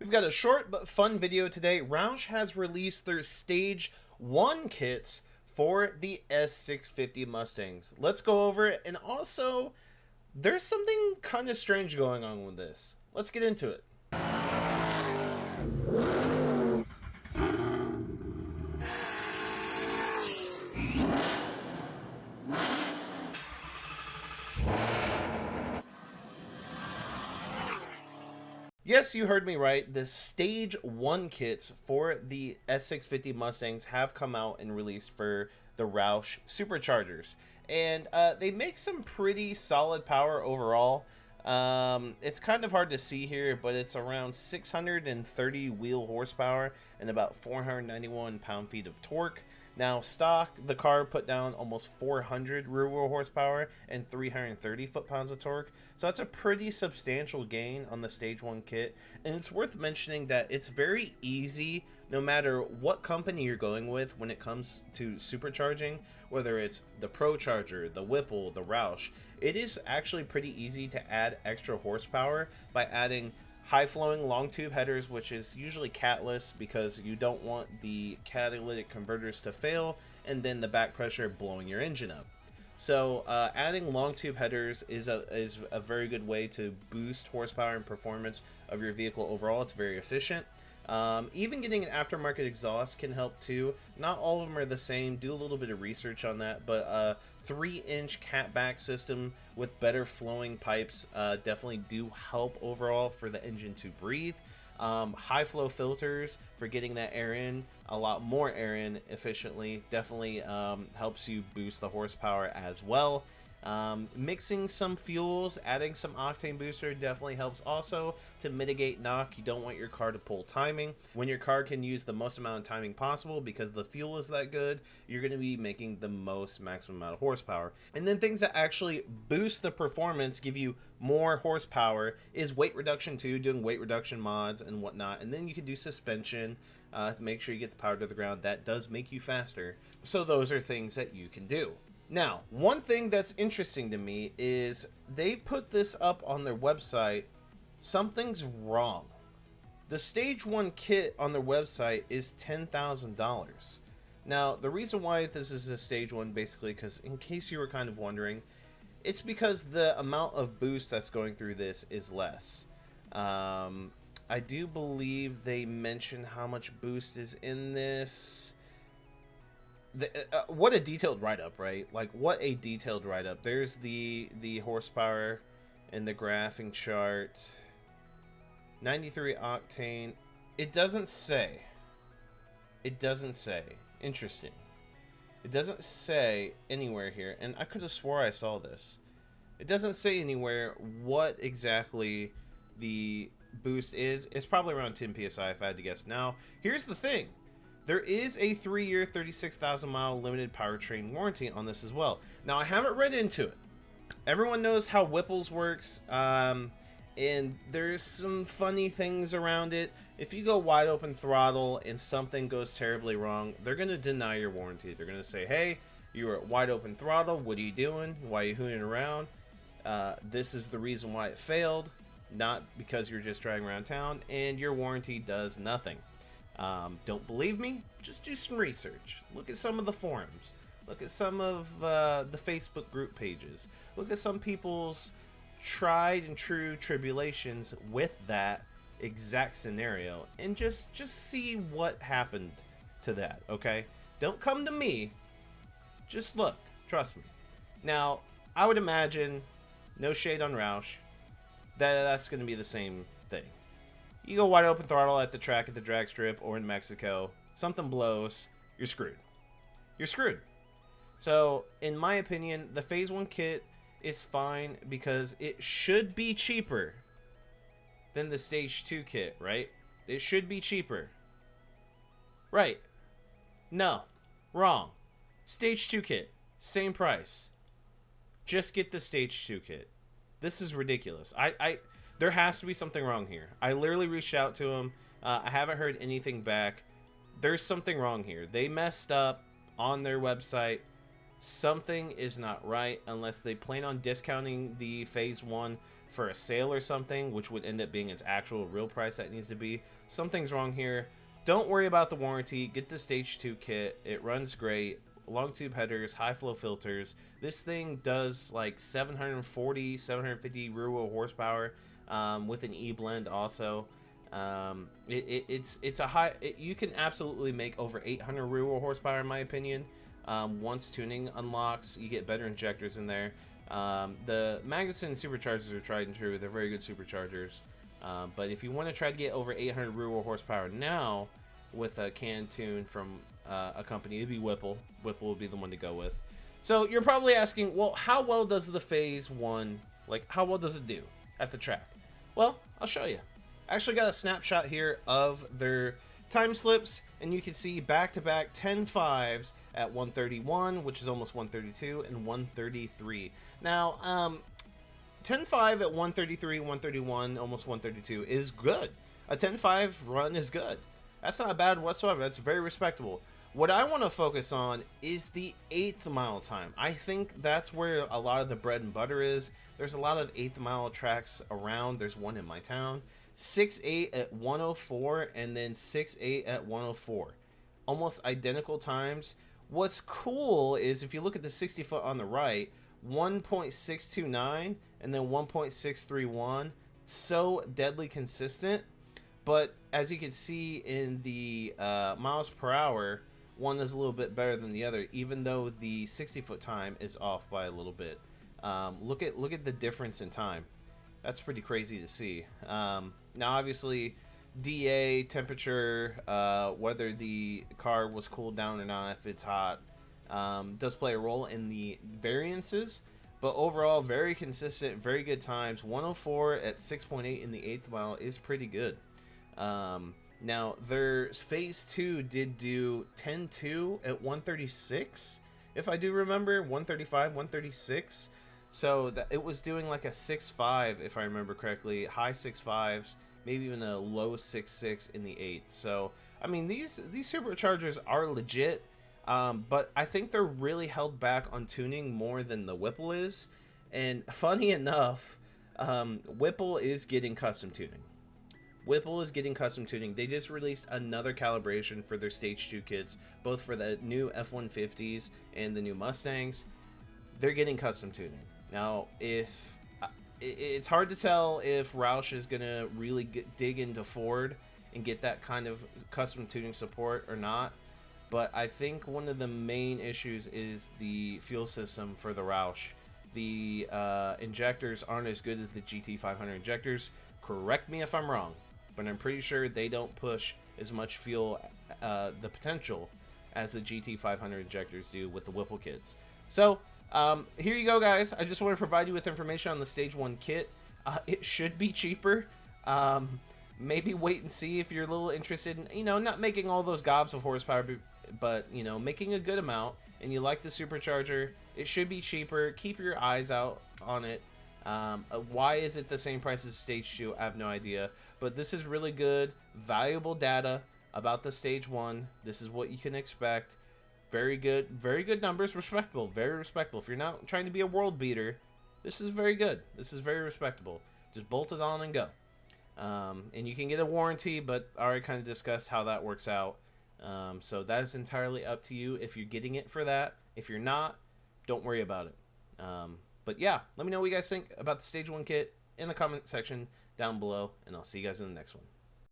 We've got a short but fun video today. Roush has released their Stage 1 kits for the S650 Mustangs. Let's go over it, and also, there's something kind of strange going on with this. Let's get into it. Yes, you heard me right. The Stage 1 kits for the S650 Mustangs have come out and released for the Roush Superchargers. And they make some pretty solid power overall. It's kind of hard to see here, but it's around 630 wheel horsepower and about 491 pound-feet of torque. Now, stock, the car put down almost 400 rear wheel horsepower and 330 foot-pounds of torque. So that's a pretty substantial gain on the Stage 1 kit. And it's worth mentioning that it's very easy, no matter what company you're going with when it comes to supercharging, whether it's the Pro Charger, the Whipple, the Roush. It is actually pretty easy to add extra horsepower by adding high-flowing long tube headers, which is usually catless because you don't want the catalytic converters to fail and then the back pressure blowing your engine up. So adding long tube headers is a very good way to boost horsepower and performance of your vehicle overall. It's very efficient. Even getting an aftermarket exhaust can help too. Not all of them are the same. Do a little bit of research on that, but a 3-inch catback system with better flowing pipes definitely do help overall for the engine to breathe. High flow filters for getting that air in, a lot more air in efficiently, definitely helps you boost the horsepower as well. Mixing some fuels, adding some octane booster definitely helps also to mitigate knock. You don't want your car to pull timing. When your car can use the most amount of timing possible because the fuel is that good, you're going to be making the most maximum amount of horsepower. And then things that actually boost the performance, give you more horsepower, is weight reduction too, doing weight reduction mods and whatnot. And then you can do suspension to make sure you get the power to the ground. That does make you faster. So those are things that you can do. Now, one thing that's interesting to me is they put this up on their website. Something's wrong. The Stage 1 kit on their website is $10,000. Now, the reason why this is a Stage 1, basically, because in case you were kind of wondering, it's because the amount of boost that's going through this is less. I do believe they mention how much boost is in this. What a detailed write-up, right? Like, what a detailed write-up. There's the horsepower in the graphing chart. 93 octane. It doesn't say. It doesn't say. Interesting. It doesn't say anywhere here, and I could have swore I saw this. It doesn't say anywhere what exactly the boost is. It's probably around 10 psi if I had to guess. Now, here's the thing. There is a 3-year, 36,000-mile limited powertrain warranty on this as well. Now, I haven't read into it. Everyone knows how Whipples works, and there's some funny things around it. If you go wide open throttle and something goes terribly wrong, they're going to deny your warranty. They're going to say, hey, you were at wide open throttle. What are you doing? Why are you hooning around? This is the reason why it failed, not because you're just driving around town, and your warranty does nothing. Don't believe me? Just do some research. Look at some of the forums. Look at some of the Facebook group pages. Look at some people's tried and true tribulations with that exact scenario, and just see what happened to that, okay? Don't come to me. Just look. Trust me. Now, I would imagine, no shade on Roush, that's going to be the same thing. You go wide open throttle at the track at the drag strip or in Mexico, something blows, you're screwed. You're screwed. So, in my opinion, the Phase 1 kit is fine because it should be cheaper than the Stage 2 kit, right? It should be cheaper. Right. No. Wrong. Stage 2 kit, same price. Just get the Stage 2 kit. This is ridiculous. There has to be something wrong here. I literally reached out to them. I haven't heard anything back. There's something wrong here. They messed up on their website. Something is not right unless they plan on discounting the Phase 1 for a sale or something, which would end up being its actual real price that needs to be. Something's wrong here. Don't worry about the warranty. Get the Stage 2 kit. It runs great. Long tube headers, high flow filters. This thing does like 740, 750 rear wheel horsepower with an E-blend also. It's a high. You can absolutely make over 800 rear wheel horsepower in my opinion. Once tuning unlocks, you get better injectors in there. The Magnuson superchargers are tried and true. They're very good superchargers. But if you want to try to get over 800 rear wheel horsepower now with a can tune from a company, it'd be Whipple. Whipple would be the one to go with. So you're probably asking, well, how well does the Phase 1, like how well does it do at the track? Well, I'll show you. I actually got a snapshot here of their time slips, and you can see back-to-back 10.5s at 131, which is almost 132, and 133. Now, 10.5 at 133, 131, almost 132 is good. A 10.5 run is good. That's not bad whatsoever. That's very respectable. What I want to focus on is the 8th mile time. I think that's where a lot of the bread and butter is. There's a lot of 8th mile tracks around. There's one in my town. 6.8 at 104 and then 6.8 at 104. Almost identical times. What's cool is if you look at the 60 foot on the right, 1.629 and then 1.631. So deadly consistent. But as you can see in the miles per hour, one is a little bit better than the other, even though the 60 foot time is off by a little bit. Look at the difference in time. That's pretty crazy to see. Now, obviously, DA, temperature, whether the car was cooled down or not, if it's hot, does play a role in the variances. But overall, very consistent, very good times. 104 at 6.8 in the 8th mile is pretty good. Now, their Phase 2 did do 10.2 at 136, if I do remember, 135, 136. So that it was doing like a 6.5, if I remember correctly, high 6.5s, maybe even a low 6.6 in the 8th. So, I mean, these superchargers are legit, but I think they're really held back on tuning more than the Whipple is. And funny enough, Whipple is getting custom tuning. Whipple is getting custom tuning. They just released another calibration for their Stage 2 kits, both for the new F-150s and the new Mustangs. They're getting custom tuning. Now, if it's hard to tell if Roush is going to really dig into Ford and get that kind of custom tuning support or not, but I think one of the main issues is the fuel system for the Roush. The injectors aren't as good as the GT500 injectors. Correct me if I'm wrong, but I'm pretty sure they don't push as much fuel, the potential, as the GT500 injectors do with the Whipple kits. So, here you go, guys. I just want to provide you with information on the Stage 1 kit. It should be cheaper. Maybe wait and see if you're a little interested in, not making all those gobs of horsepower, but, making a good amount, and you like the supercharger. It should be cheaper. Keep your eyes out on it. Why is it the same price as Stage 2? I have no idea. But this is really good, valuable data about the Stage 1. This is what you can expect. Very good numbers, respectable, very respectable. If you're not trying to be a world beater, this is very good. This is very respectable. Just bolt it on and go. And you can get a warranty, but I already kind of discussed how that works out. So that is entirely up to you if you're getting it for that. If you're not, don't worry about it. But yeah, let me know what you guys think about the Stage 1 kit in the comment section down below, and I'll see you guys in the next one.